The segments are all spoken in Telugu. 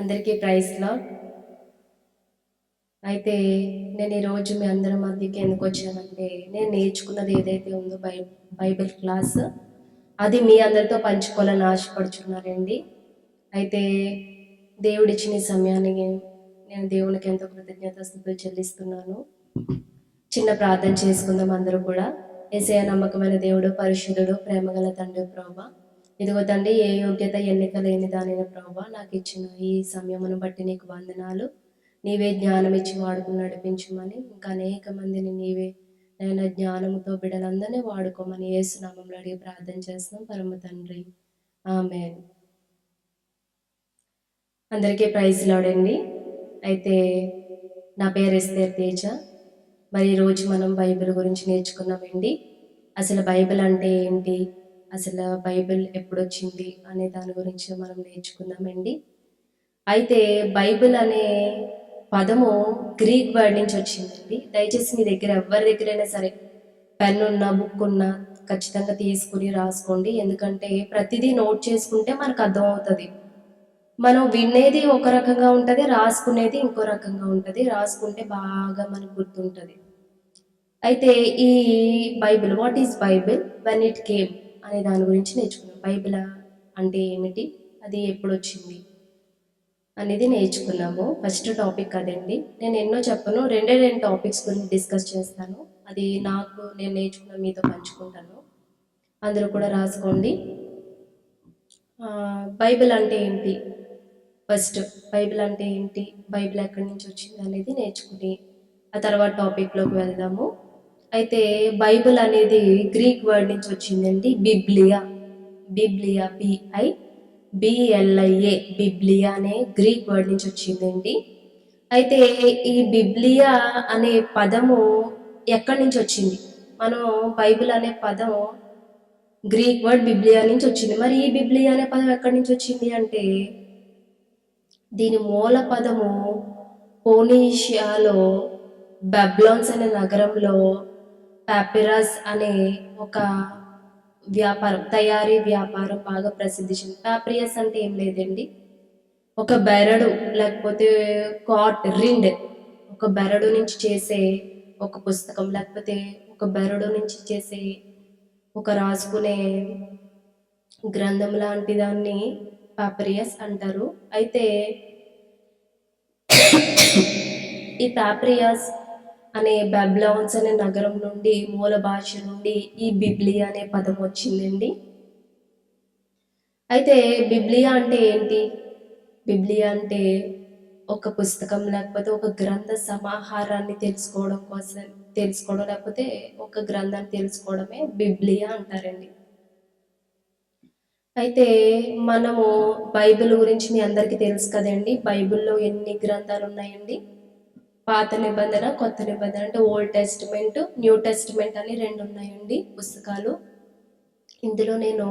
అందరికీ ప్రైజ్ లార్డ్. అయితే నేను ఈరోజు మీ అందరి మధ్యకి ఎందుకు వచ్చానంటే, నేను నేర్చుకున్నది ఏదైతే ఉందో బైబిల్ క్లాస్, అది మీ అందరితో పంచుకోవాలని ఆశపడుచున్నానండి. అయితే దేవుడిచ్చిన ఈ సమయానికి నేను దేవునికి ఎంతో కృతజ్ఞతాస్తుతులు చెల్లిస్తున్నాను. చిన్న ప్రార్థన చేసుకుందాం అందరూ కూడా. యేసయ్య నమ్మకమైన దేవుడు, పరిశుద్ధుడు, ప్రేమగల తండ్రి ప్రభువా, ఇదిగో తండ్రి, ఏ యోగ్యత ఎన్నిక లేని దానిని ప్రభువా, నాకు ఇచ్చిన ఈ సమయమును బట్టి నీకు వందనాలు. నీవే జ్ఞానం ఇచ్చి వాడుకుని నడిపించమని, ఇంకా అనేక మందిని నీవే నేను జ్ఞానముతో బిడ్డలందరినీ వాడుకోమని యేసునామంలో అడిగి ప్రార్థన చేస్తున్నాం పరమ తండ్రి, ఆమేన్. అందరికీ ప్రైజ్ లార్డ్ అండి. అయితే నా పేరు ఎస్తేర్ తేజ. మరి ఈరోజు మనం బైబిల్ గురించి నేర్చుకున్నామండి. అసలు బైబిల్ అంటే ఏంటి, అసలు బైబిల్ ఎప్పుడు వచ్చింది అనే దాని గురించి మనం నేర్చుకుందామండి. అయితే బైబిల్ అనే పదము గ్రీక్ వర్డ్ నుంచి వచ్చిందండి. దయచేసి మీ దగ్గర ఎవరి దగ్గరైనా సరే పెన్ ఉన్నా, బుక్ ఉన్నా ఖచ్చితంగా తీసుకుని రాసుకోండి. ఎందుకంటే ప్రతిదీ నోట్ చేసుకుంటే మనకు అర్థమవుతుంది. మనం వినేది ఒక రకంగా ఉంటుంది, రాసుకునేది ఇంకో రకంగా ఉంటుంది. రాసుకుంటే బాగా మనకు గుర్తుంటుంది. అయితే ఈ Bible, what is Bible, when it came అనే దాని గురించి నేర్చుకున్నాం. బైబిల్ అంటే ఏమిటి, అది ఎప్పుడు వచ్చింది అనేది నేర్చుకున్నాము. ఫస్ట్ టాపిక్ అదండి. నేను ఎన్నో చెప్పను, రెండు టాపిక్స్ గురించి డిస్కస్ చేస్తాను. అది నేను నేర్చుకున్న మీతో పంచుకుంటాను. అందులో కూడా రాసుకోండి. బైబిల్ అంటే ఏంటి, ఫస్ట్ బైబిల్ అంటే ఏంటి, బైబిల్ ఎక్కడి నుంచి వచ్చింది అనేది నేర్చుకుని ఆ తర్వాత టాపిక్లోకి వెళ్దాము. అయితే బైబిల్ అనేది గ్రీక్ వర్డ్ నుంచి వచ్చిందండి. బిబ్లియా, బిబ్లియా బిబ్లియా అనే గ్రీక్ వర్డ్ నుంచి వచ్చిందండి. అయితే ఈ బిబ్లియా అనే పదము ఎక్కడి నుంచి వచ్చింది, మనం బైబిల్ అనే పదం గ్రీక్ వర్డ్ బిబ్లియా నుంచి వచ్చింది. మరి ఈ బిబ్లియా అనే పదం ఎక్కడి నుంచి వచ్చింది అంటే, దీని మూల పదము పోనీషియాలో బెబ్లాన్స్ అనే నగరంలో పాపిరస్ అనే ఒక తయారీ వ్యాపారం బాగా ప్రసిద్ధి చెంది. పాపిరస్ అంటే ఏం లేదండి, ఒక బెరడు లేకపోతే రిండ్, ఒక బెరడు నుంచి చేసే ఒక పుస్తకం, లేకపోతే ఒక బెరడు నుంచి చేసే ఒక రాసుకునే గ్రంథం లాంటి దాన్ని పాపిరస్ అంటారు. అయితే ఈ పాపిరస్ అనే బెబ్లాన్స్ అనే నగరం నుండి, మూల భాష నుండి ఈ బిబ్లియా అనే పదం వచ్చిందండి. అయితే బిబ్లియా అంటే ఏంటి, బిబ్లియా అంటే ఒక పుస్తకం లేకపోతే ఒక గ్రంథ సమాహారాన్ని తెలుసుకోవడం లేకపోతే ఒక గ్రంథాన్ని తెలుసుకోవడమే బిబ్లియా అంటారండి. అయితే మనము బైబిల్ గురించి మీ అందరికీ తెలుసు కదండి. బైబిల్లో ఎన్ని గ్రంథాలు ఉన్నాయండి, పాత నిబంధన, కొత్త నిబంధన, అంటే ఓల్డ్ టెస్టిమెంట్, న్యూ టెస్టిమెంట్ అని రెండు ఉన్నాయండి పుస్తకాలు. ఇందులో నేను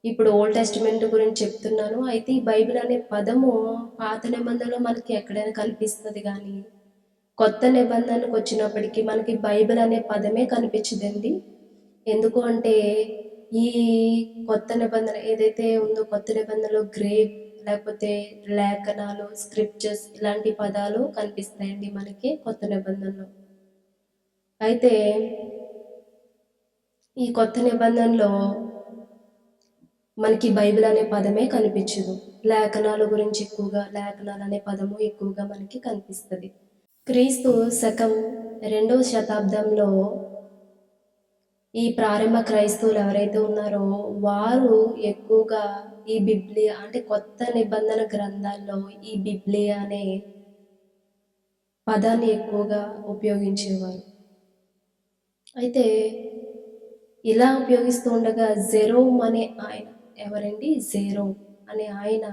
ఇప్పుడు ఓల్డ్ టెస్టిమెంట్ గురించి చెప్తున్నాను. అయితే ఈ బైబిల్ అనే పదము పాత నిబంధనలో మనకి ఎక్కడైనా కనిపిస్తుంది, కానీ కొత్త నిబంధనకు వచ్చినప్పటికీ మనకి బైబిల్ అనే పదమే కనిపించదండి. ఎందుకు అంటే ఈ కొత్త నిబంధన ఏదైతే ఉందో, కొత్త నిబంధనలో గ్రేక్ లేకపోతే లేఖనాలు, స్క్రిప్చర్స్ ఇలాంటి పదాలు కనిపిస్తాయండి మనకి కొత్త నిబంధనలో. అయితే ఈ కొత్త నిబంధనలో మనకి బైబిల్ అనే పదమే కనిపించదు. లేఖనాల గురించి ఎక్కువగా, లేఖనాలు అనే పదము ఎక్కువగా మనకి కనిపిస్తుంది. క్రీస్తు శకం 2వ శతాబ్దంలో ఈ ప్రారంభ క్రైస్తవులు ఎవరైతే ఉన్నారో వారు ఎక్కువగా ఈ బిబ్లియా అంటే కొత్త నిబంధన గ్రంథాల్లో ఈ బిబ్లియా అనే పదాన్ని ఎక్కువగా ఉపయోగించేవారు. అయితే ఇలా ఉపయోగిస్తూ ఉండగా జెరోమ్ అనే ఆయన, ఎవరండి, జెరోమ్ అనే ఆయన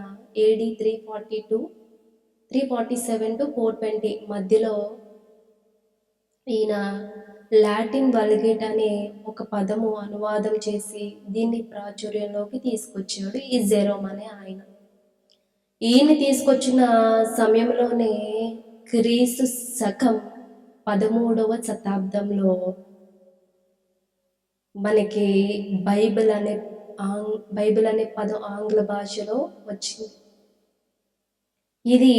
AD 347 to 420 మధ్యలో ఈయన లాటిన్ వల్గేట్ అనే ఒక పదము అనువాదం చేసి దీన్ని ప్రాచుర్యంలోకి తీసుకొచ్చాడు ఈ జెరోమ్ అనే ఆయన. ఈయన తీసుకొచ్చిన సమయంలోనే క్రీస్తు శకం 13వ శతాబ్దంలో మనకి బైబిల్ అనే పదం ఆంగ్ల భాషలో వచ్చింది. ఇది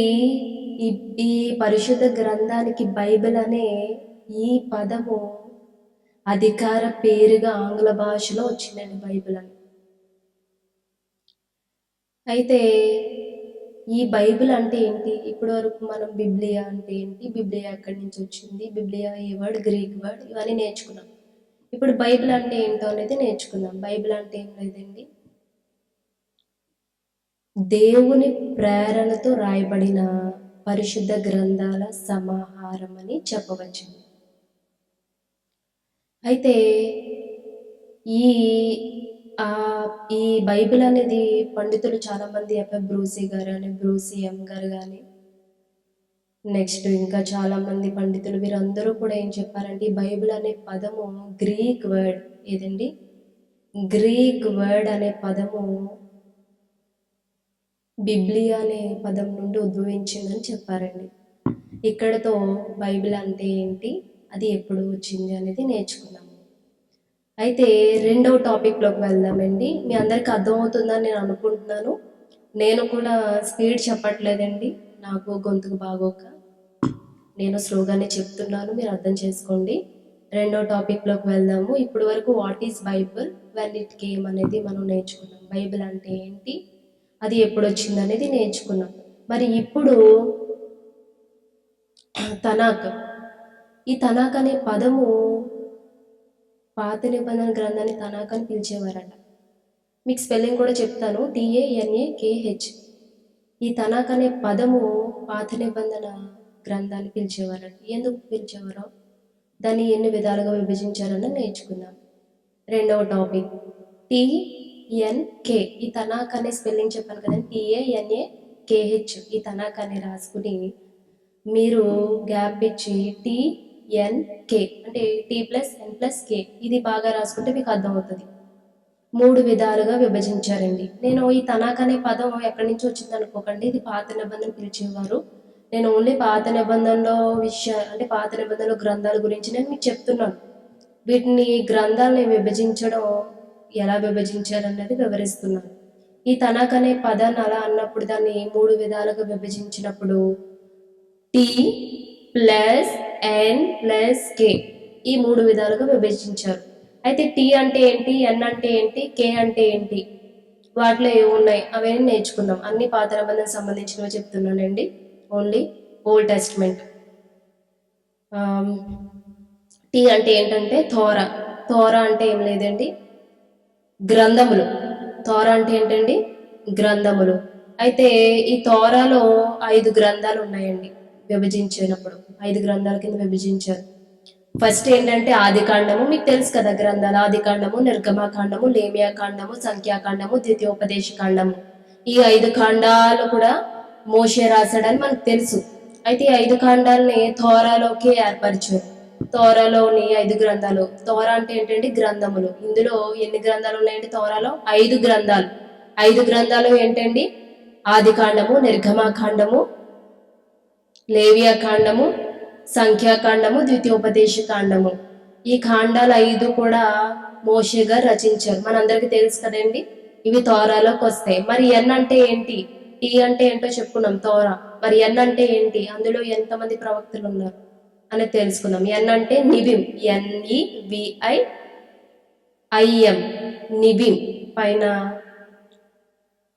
ఈ ఈ పరిశుద్ధ గ్రంథానికి బైబిల్ అనే ఈ పదము అధికార పేరుగా ఆంగ్ల భాషలో వచ్చిందండి బైబిల్ అని. అయితే ఈ బైబిల్ అంటే ఏంటి? ఇప్పటి వరకు మనం బిబ్లియా అంటే ఏంటి, బిబ్లియా ఎక్కడి నుంచి వచ్చింది, బిబ్లియా ఏ వర్డ్, గ్రీక్ వర్డ్, ఇవన్నీ నేర్చుకున్నాం. ఇప్పుడు బైబిల్ అంటే ఏంటో అనేది నేర్చుకుందాం. బైబిల్ అంటే ఏం లేదండి, దేవుని ప్రేరణతో రాయబడిన పరిశుద్ధ గ్రంథాల సమాహారం అని చెప్పవచ్చు. అయితే ఈ ఈ బైబిల్ అనేది పండితులు చాలామంది ఎఫ్ఎఫ్ బ్రూసీ గారు అని, బ్రూసీ ఎం గారు కానీ, నెక్స్ట్ ఇంకా చాలామంది పండితులు వీరందరూ కూడా ఏం చెప్పారంటే ఈ బైబిల్ అనే పదము గ్రీక్ వర్డ్, ఏదండి, గ్రీక్ వర్డ్ అనే పదము బిబ్లియా అనే పదం నుండి ఉద్భవించిందని చెప్పారండి. ఇక్కడతో బైబిల్ అంటే ఏంటి, అది ఎప్పుడు వచ్చింది అనేది నేర్చుకున్నాము. అయితే రెండవ టాపిక్లోకి వెళ్దామండి. మీ అందరికీ అర్థమవుతుందని నేను అనుకుంటున్నాను. నేను కూడా స్పీడ్ చెప్పట్లేదండి, నాకు గొంతుకు బాగోక నేను స్లోగానే చెప్తున్నాను, మీరు అర్థం చేసుకోండి. రెండో టాపిక్లోకి వెళ్దాము. ఇప్పుడు వరకు what is Bible, when it came అనేది మనం నేర్చుకున్నాం. బైబిల్ అంటే ఏంటి, అది ఎప్పుడు వచ్చింది అనేది నేర్చుకున్నాం. మరి ఇప్పుడు తనాక్, ఈ తనాక్ అనే పదము పాత నిబంధన గ్రంథాన్ని తనాక్ అని పిలిచేవారట. మీకు స్పెల్లింగ్ కూడా చెప్తాను, TANAKH. ఈ తనాక్ అనే పదము పాత నిబంధన గ్రంథాన్ని పిలిచేవారట. ఎందుకు పిలిచేవారో, దాన్ని ఎన్ని విధాలుగా విభజించారని నేర్చుకుందాం. రెండవ టాపిక్ TNK. ఈ తనాక్ అనే స్పెల్లింగ్ చెప్పాను కదండి, TANAKH. ఈ తనాక్ అని రాసుకుని మీరు గ్యాప్ ఇచ్చి TNK అంటే T+N+K, ఇది బాగా రాసుకుంటే మీకు అర్థమవుతుంది. 3 విధాలుగా విభజించారండి. నేను ఈ తనాక్ అనే పదం ఎక్కడి నుంచి వచ్చింది అనుకోకండి, ఇది పాత నిబంధన పిలిచేవారు. నేను ఓన్లీ పాత నిబంధనలో అంటే పాత నిబంధనలో గ్రంథాల గురించి నేను మీకు చెప్తున్నాను. వీటిని గ్రంథాలని విభజించడం ఎలా విభజించారన్నది వివరిస్తున్నాను. ఈ తనాక్ అనే పదాన్ని అలా అన్నప్పుడు దాన్ని 3 విధాలుగా విభజించినప్పుడు T+N+K ఈ 3 విధాలుగా విభజించారు. అయితే T అంటే ఏంటి, N అంటే ఏంటి, K అంటే ఏంటి, వాటిలో ఏమున్నాయి అవన్నీ నేర్చుకుందాం. అన్ని పాత నిబంధనకు సంబంధించినవి చెప్తున్నానండి, ఓన్లీ ఓల్డ్ టెస్ట్మెంట్. T అంటే ఏంటంటే తోరా. తోరా అంటే ఏం లేదండి, గ్రంథములు. తోరా అంటే ఏంటండి, గ్రంథములు. అయితే ఈ తోరాలో 5 గ్రంథాలు ఉన్నాయండి. విభజించినప్పుడు 5 గ్రంథాల కింద విభజించారు. ఫస్ట్ ఏంటంటే ఆదికాండము, మీకు తెలుసు కదా గ్రంథాలు, ఆదికాండము, నిర్గమకాండము, లేమియాకాండము, సంఖ్యాకాండము, ద్వితీయోపదేశకాండము. ఈ 5 కాండాలు కూడా మోషే రాశాడని మనకు తెలుసు. అయితే ఈ 5 కాండాలని తోరాలోకి ఏర్పరిచారు. తోరాలోని 5 గ్రంథాలు. తోరా అంటే ఏంటంటే గ్రంథములు. ఇందులో ఎన్ని గ్రంథాలు ఉన్నాయండి తోరాలో? 5 గ్రంథాలు. 5 గ్రంథాలు ఏంటండి, ఆదికాండము, నిర్గమకాండము, లేవియాకాండము, సంఖ్యాకాండము, ద్వితీయోపదేశకాండము. ఈ కాండాలు 5 కూడా మోషే గారు రచించారు. మనందరికీ తెలుసు కదండి, ఇవి తోరాలోకి వస్తాయి. మరి ఎన్ అంటే ఏంటి, టీ అంటే ఏంటో చెప్పుకున్నాం, తోరా. మరి ఎన్ అంటే ఏంటి, అందులో ఎంతమంది ప్రవక్తలు ఉన్నారు అనేది తెలుసుకుందాం. ఎన్ అంటే నిబిం, NEVIIM, నిబిం. పైన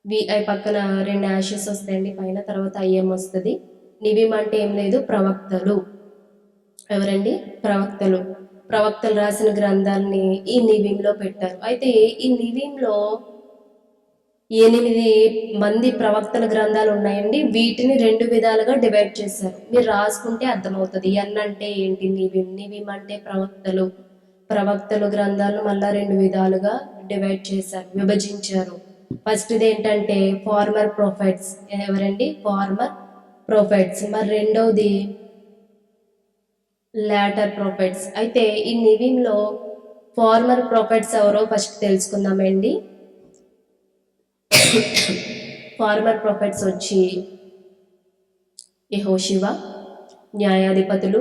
VI పక్కన 2 యాషెస్ వస్తాయండి పైన, తర్వాత IM వస్తుంది. నిబిం అంటే ఏం లేదు, ప్రవక్తలు. ఎవరండి, ప్రవక్తలు. ప్రవక్తలు రాసిన గ్రంథాన్ని ఈ నిబింలో పెట్టారు. అయితే ఈ నిబింలో 8 మంది ప్రవక్తల గ్రంథాలు ఉన్నాయండి. వీటిని 2 విధాలుగా డివైడ్ చేశారు. మీరు రాసుకుంటే అర్థమవుతుంది. ఎన్ అంటే ఏంటి, నిబిం. నిబిం అంటే ప్రవక్తలు. ప్రవక్తలు గ్రంథాలను మళ్ళా 2 విధాలుగా డివైడ్ చేశారు, విభజించారు. ఫస్ట్ది ఏంటంటే ఫార్మర్ ప్రొఫెట్స్. ఎవరండి, ఫార్మర్ ప్రొఫెట్స్. మరి రెండవది లాటర్ ప్రొఫెట్స్. అయితే ఈ నిబింలో ఫార్మర్ ప్రొఫెట్స్ ఎవరో ఫస్ట్ తెలుసుకుందామండి. ఫార్మర్ ప్రొఫెట్స్ వచ్చి యెహోషువ, న్యాయాధిపతులు,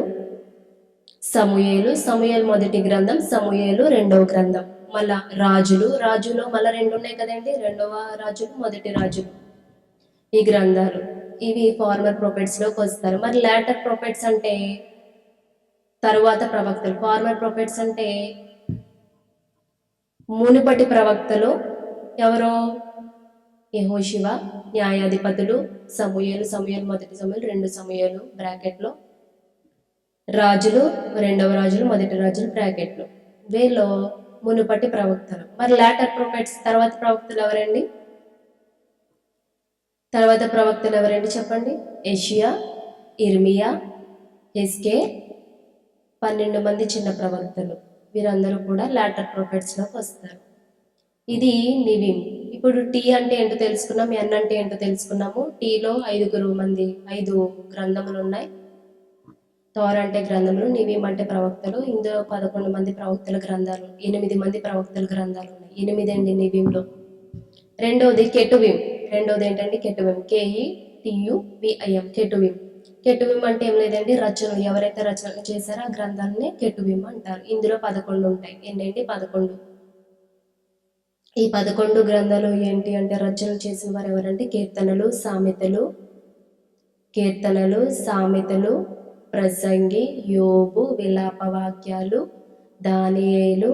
సమూయేలు. సమూయేలు మొదటి గ్రంథం, సమూయేలు రెండవ గ్రంథం. మళ్ళా రాజులో మళ్ళీ 2 ఉన్నాయి కదండి, రెండవ రాజులు, మొదటి రాజులు. ఈ గ్రంథాలు ఇవి ఫార్మర్ ప్రొఫెట్స్లోకి వస్తారు. మరి లేటర్ ప్రొఫెట్స్ అంటే తరువాత ప్రవక్తలు. ఫార్మర్ ప్రొఫెట్స్ అంటే మునుపటి ప్రవక్తలు ఎవరో యెహోషువ, న్యాయాధిపతులు, సమూయేలు మొదటి సమూయేలు, 2 సమూయేలు బ్రాకెట్లో, రాజులు, 2వ రాజులు, మొదటి రాజులు బ్రాకెట్లు. వీళ్ళు మునుపటి ప్రవక్తలు. మరి లేటర్ ప్రొఫెట్స్ తర్వాత ప్రవక్తలు ఎవరండి? చెప్పండి. యెషయా, ఇర్మియా, హెస్కేల్, 12 మంది చిన్న ప్రవక్తలు. వీరందరూ కూడా లేటర్ ప్రొఫెట్స్లోకి వస్తారు. ఇది నివిం. ఇప్పుడు టీ అంటే ఏంటో తెలుసుకున్నాం, ఎన్ అంటే ఏంటో తెలుసుకున్నాము. టీలో 5 గ్రంథములు ఉన్నాయి. తోర అంటే గ్రంథములు, నివిం అంటే ప్రవక్తలు. ఇందులో 11 మంది ప్రవక్తల గ్రంథాలు, 8 మంది ప్రవక్తల గ్రంథాలు ఉన్నాయి. 8 అండి నివింలో. రెండోది కెటువిం. రెండోది ఏంటండి? కెటువిం. KETUVIM. కెటువిం. కెటువిం అంటే ఏం లేదండి, రచనలు. ఎవరైతే రచన చేశారో ఆ గ్రంథాలని కెటువిం అంటారు. ఇందులో 11 ఉంటాయి. ఎన్నండి? 11. ఈ 11 గ్రంథాలు ఏంటి అంటే రచనలు చేసిన వారు ఎవరంటే కీర్తనలు, సామెతలు, ప్రసంగి, యోబు, విలాపవాక్యాలు, దానియేలు,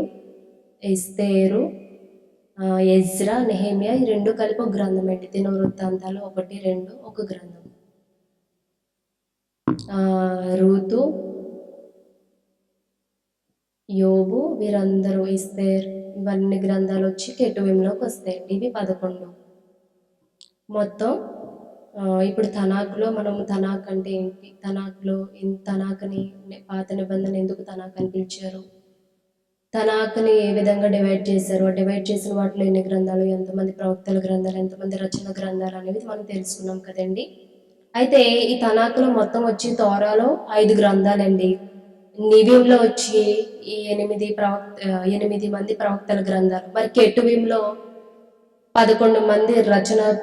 ఎస్తేరు, ఎజ్రా, నెహెమ్యా. ఈ 2 కలిపి ఒక గ్రంథం అండి. దినవృత్తాంతాలు 1, 2 ఒక గ్రంథం. రూతు, యోబు, వీరందరూ, ఎస్తేర్, ఇవన్నీ గ్రంథాలు వచ్చి కెటువింలోకి వస్తాయండి. ఇవి 11. మొత్తం ఇప్పుడు తనాక్లో మనము తనాక్ అంటే ఏంటి? తనాక్ని పాత నిబంధన ఎందుకు తనాక్ అని పిలిచారు? తనాక్ని ఏ విధంగా డివైడ్ చేశారు? డివైడ్ చేసిన వాటిలో ఎన్ని గ్రంథాలు, ఎంతమంది ప్రవక్తల గ్రంథాలు, ఎంతమంది రచన గ్రంథాలు అనేది మనం తెలుసుకున్నాం కదండి. అయితే ఈ తనాక్లో మొత్తం వచ్చి తోరాలో 5 గ్రంథాలండి. నివింలో వచ్చి ఈ 8 మంది ప్రవక్తల గ్రంథాలు. మరి కెటువింలో 11 మంది రచనలు.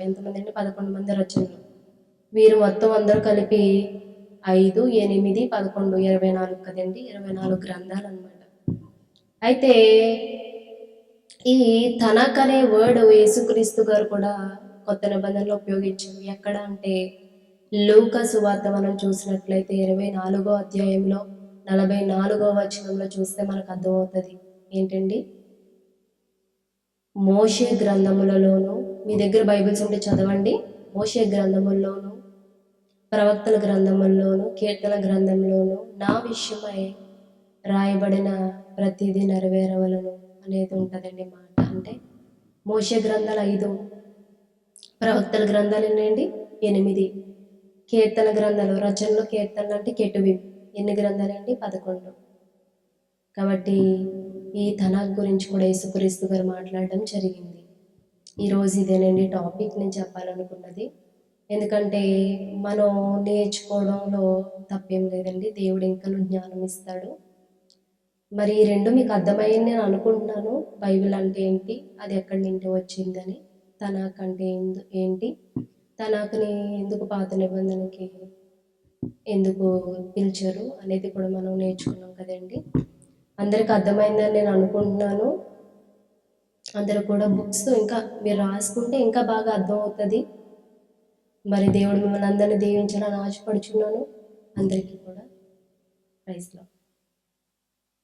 ఎంతమంది అండి? 11 మంది రచనలు. వీరు మొత్తం అందరూ కలిపి 5, 8, 11, 24 కదండి. 24 గ్రంథాలు అన్నమాట. అయితే ఈ తనక్ అనే వర్డ్ యేసుక్రీస్తు గారు కూడా కొత్త నిబంధనలో ఉపయోగించారు. ఎక్కడ అంటే లూకా సువార్త మనం చూసినట్లయితే 24వ అధ్యాయంలో 44వ వచనంలో చూస్తే మనకు అర్థమవుతుంది. ఏంటండి? మోషే గ్రంథములలోను, మీ దగ్గర బైబిల్స్ ఉంటే చదవండి. మోషే గ్రంథముల్లోను, ప్రవక్తల గ్రంథముల్లోను, కీర్తన గ్రంథంలోను నా విషయమై రాయబడిన ప్రతిదీ నెరవేరవలను అనేది ఉంటుందండి మాట. అంటే మోషే గ్రంథాలు 5, ప్రవక్తల గ్రంథాలు ఎన్నండి? 8. కీర్తన గ్రంథాలు, రచనలు, కీర్తనలు అంటే కెటువిం. ఎన్ని గ్రంథాలండి? 11. కాబట్టి ఈ తనాక్ గురించి కూడా యేసుక్రీస్తు గారు మాట్లాడడం జరిగింది. ఈరోజు ఇదేనండి టాపిక్ నేను చెప్పాలనుకున్నది. ఎందుకంటే మనం నేర్చుకోవడంలో తప్పేం లేదండి. దేవుడు ఇంకనూ జ్ఞానం ఇస్తాడు. మరి ఈ 2 మీకు అర్థమయ్యని నేను అనుకుంటున్నాను. బైబిల్ అంటే ఏంటి, అది ఎక్కడి నుండి వచ్చిందని, తనాక్ అంటే ఏంటి, తనాక్ని ఎందుకు పాత నిబంధనకి ఎందుకు పిలిచారు అనేది కూడా మనం నేర్చుకున్నాం కదండి. అందరికి అర్థమైందని నేను అనుకుంటున్నాను. అందరూ కూడా బుక్స్ ఇంకా మీరు రాసుకుంటే ఇంకా బాగా అర్థమవుతుంది. మరి దేవుడు మిమ్మల్ని అందరినీ దీవించాలని ఆశపడుచున్నాను. అందరికీ కూడా ప్రైజ్ లార్డ్.